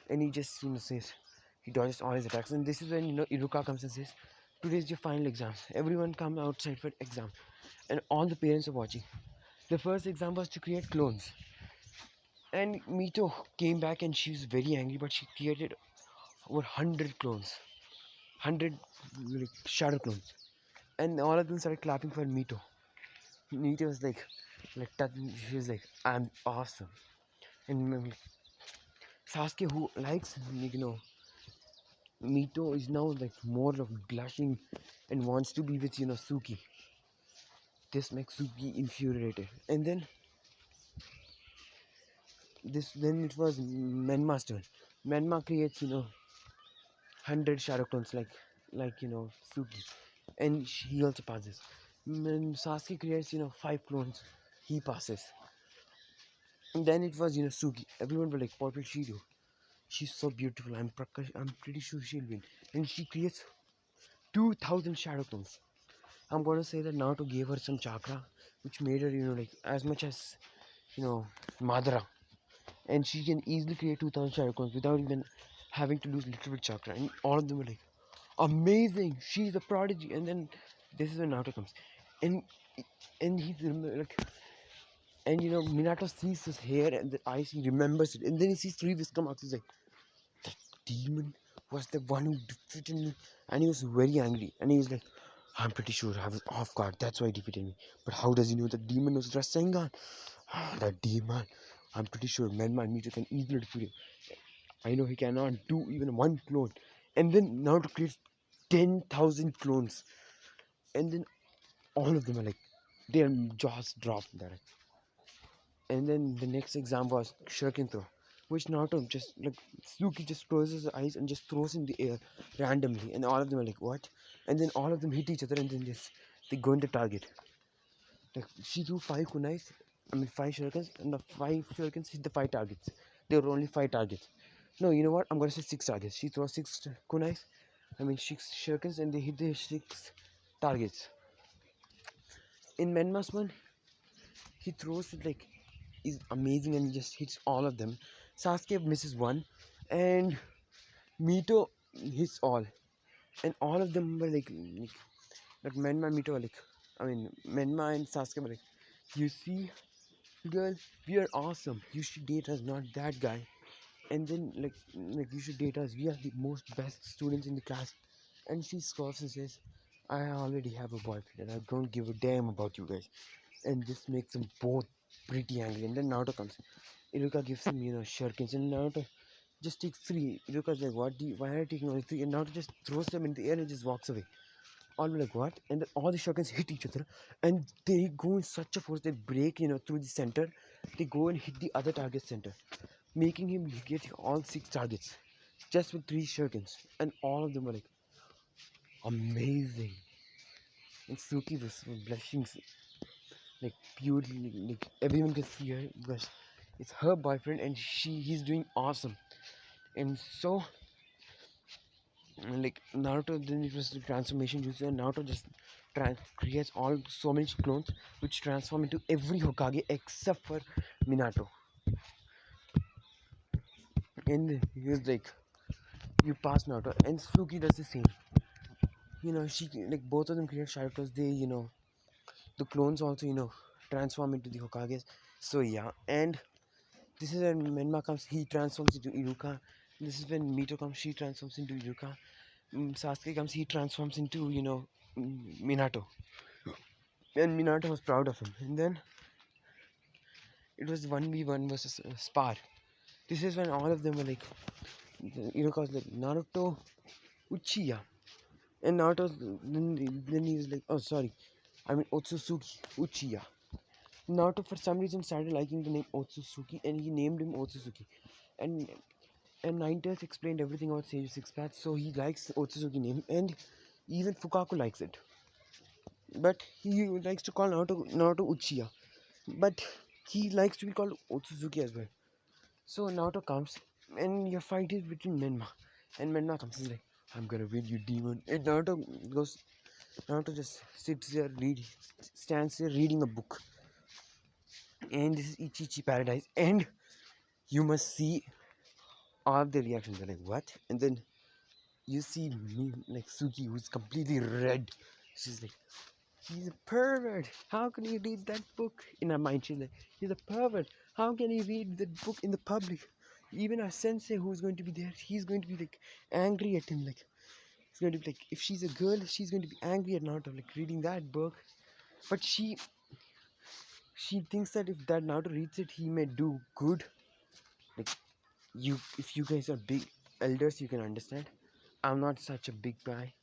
and he just says he dodges all his attacks. And this is when Iruka comes and says, "Today's your final exam. Everyone come outside for exam." And all the parents are watching. The first exam was to create clones. And Mito came back and she was very angry, but she created over 100 clones, 100 like shadow clones, and all of them started clapping for Mito. Mito was she was like, I'm awesome. And Sasuke, who likes Mito, is now like more of blushing and wants to be with Suki. This makes Suki infuriated. And then it was Menma's turn. Menma creates 100 shadow clones like Suki, and he also passes. When Sasuke creates 5 clones, he passes. And then it was Suki. Everyone was like, what will she do? She's so beautiful. I'm pretty sure she'll win. And she creates 2,000 shadow clones. I'm gonna say that Naruto gave her some chakra, which made her like as much as Madara, and she can easily create 2,000 shadow clones without even having to lose little bit chakra. And all of them were like, amazing, she's a prodigy. And then this is when Naruto comes, and he's like, and Minato sees his hair and the eyes, he remembers it, and then he sees three whisker marks. He's like, the demon was the one who defeated me, and he was very angry, and he was like, I'm pretty sure I was off guard, that's why he defeated me. But how does he know the demon was Rasengan? That demon, I'm pretty sure Menma and Mito can easily defeat him. I know he cannot do even one clone. And then Naruto creates 10,000 clones, and then all of them are like, their jaws drop there. And then the next exam was Shuriken throw, which Naruto just like Suki just closes his eyes and just throws in the air randomly, and all of them are like, what? And then all of them hit each other, and then they go in the target. Like she threw 5 kunais, I mean 5 shurikens, and the 5 shurikens hit the 5 targets. There were only 5 targets. No, you know what? I'm gonna say 6 targets. She throws 6 kunais, I mean 6 shurikens, and they hit the 6 targets. In Menma's one, he throws it like is amazing and just hits all of them. Sasuke misses one, and Mito hits all, and all of them were like Menma and Mito were like, I mean Menma and Sasuke were like, you see, girl, we are awesome. You should date us, not that guy. And then like you should date us. We are the most best students in the class. And she scoffs and says, I already have a boyfriend, and I don't give a damn about you guys. And this makes them both pretty angry. And then Naruto comes. Iruka gives him, shurikens, and Naruto just takes 3. Iruka's like, what? Why are you taking only 3? And Naruto just throws them in the air and just walks away. All like, what? And then all the shurikens hit each other, and they go in such a force they break, through the center. They go and hit the other target center, making him get all 6 targets just with 3 shurikens, and all of them were like amazing. And Suki was blushing like purely, like everyone can see her because it's her boyfriend, and he's doing awesome. And so like Naruto, then it was the transformation jutsu, and Naruto just creates all so many clones which transform into every Hokage except for Minato. And he was like, you pass Naruto, and Suki does the same. She like both of them create shadow clones. They the clones also transform into the Hokages. So yeah, and this is when Menma comes, he transforms into Iruka. This is when Mito comes, she transforms into Iruka. Sasuke comes, he transforms into Minato, and Minato was proud of him. And then it was 1v1 versus Spar. This is when all of them were like, Iruka was like, Naruto Uchiha, and Naruto then he was like, oh sorry, I mean Otsutsuki Uchiha. Naruto for some reason started liking the name Otsutsuki, and he named him Otsutsuki. And Ninetales explained everything about Sage Six Paths, so he likes Otsutsuki name, and even Fukaku likes it. But he likes to call Naruto Uchiha. But he likes to be called Otsutsuki as well. So Naruto comes, and your fight is between Menma. And Menma comes and is like, I'm gonna win you, demon. And Naruto just sits there, stands there reading a book. And this is Ichichi Paradise. And you must see all of the reactions. They're like, what? And then you see me, like Suki, who's completely red. She's like, he's a pervert. How can he read that book? In her mind, she's like, he's a pervert. How can he read that book in the public? Even our sensei, who's going to be there, he's going to be like angry at him. Like, he's going to be like, if she's a girl, she's going to be angry at Naruto, like reading that book. But she thinks that if that Naruto reads it, he may do good. Like, if you guys are big elders, you can understand. I'm not such a big guy.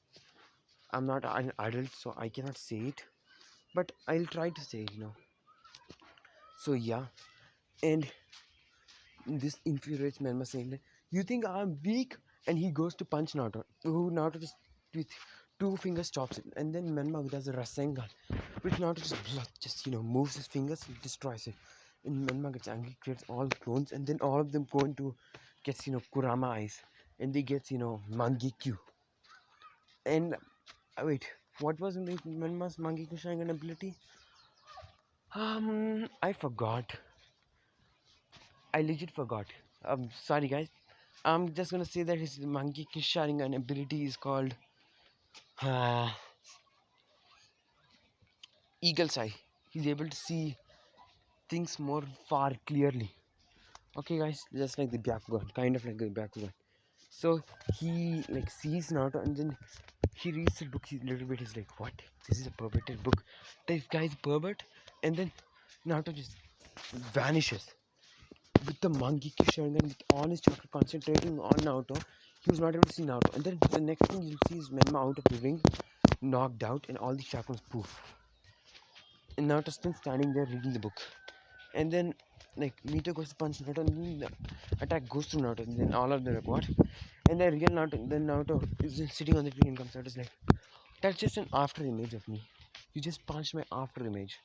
I'm not an adult, so I cannot say it. But I'll try to say it. So yeah, and this infuriates Menma saying that you think I'm weak, and he goes to punch Naruto. Who Naruto just with two fingers chops it, and then Menma does a Rasengan, which Naruto just moves his fingers and destroys it. And Menma gets angry, creates all clones, and then all of them go into gets Kurama eyes, and they get Mangekyu. And wait, what was Menma's Mangekyu Sharingan ability? I forgot. I legit forgot. Sorry guys. I'm just gonna say that his monkey Sharingan ability is called uh, Eagle's Eye. He's able to see things more far clearly. Okay, guys, just like the Byakugan, kind of like the Byakugan. So he like sees Naruto, and then he reads the book. He little bit. He's like, "What? This is a perverted book. This guy's a pervert." And then Naruto just vanishes with the monkey Sharingan, with all his chakra concentrating on Naruto. He was not able to see Naruto. And then the next thing you'll see is Menma out of the ring, knocked out, and all the chakras poof. And Naruto's still standing there reading the book. And then like Mito goes to punch Naruto, and then the attack goes through Naruto, and then all of them are like, what? And then real Naruto, then Naruto is sitting on the tree and comes out is like, that's just an after image of me. You just punched my after image.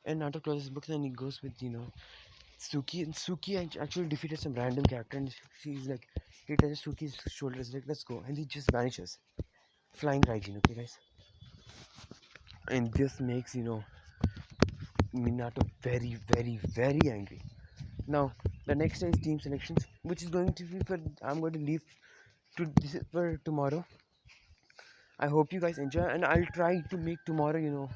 And Naruto closes the book, and he goes with Suki, and Suki actually defeated some random character, and she's like, he touches Suki's shoulders, like, let's go, and he just vanishes. Flying Raijin, okay, guys? And this makes, Minato very, very, very angry. Now, the next day is team selections, which is going to be I'm going to leave this is for tomorrow. I hope you guys enjoy, and I'll try to make tomorrow,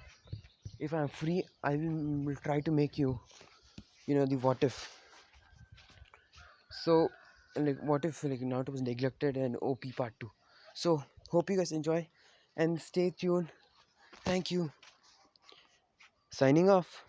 if I'm free, I will try to make the what if. So, like, what if like Naruto was neglected and OP part 2. So, hope you guys enjoy and stay tuned. Thank you. Signing off.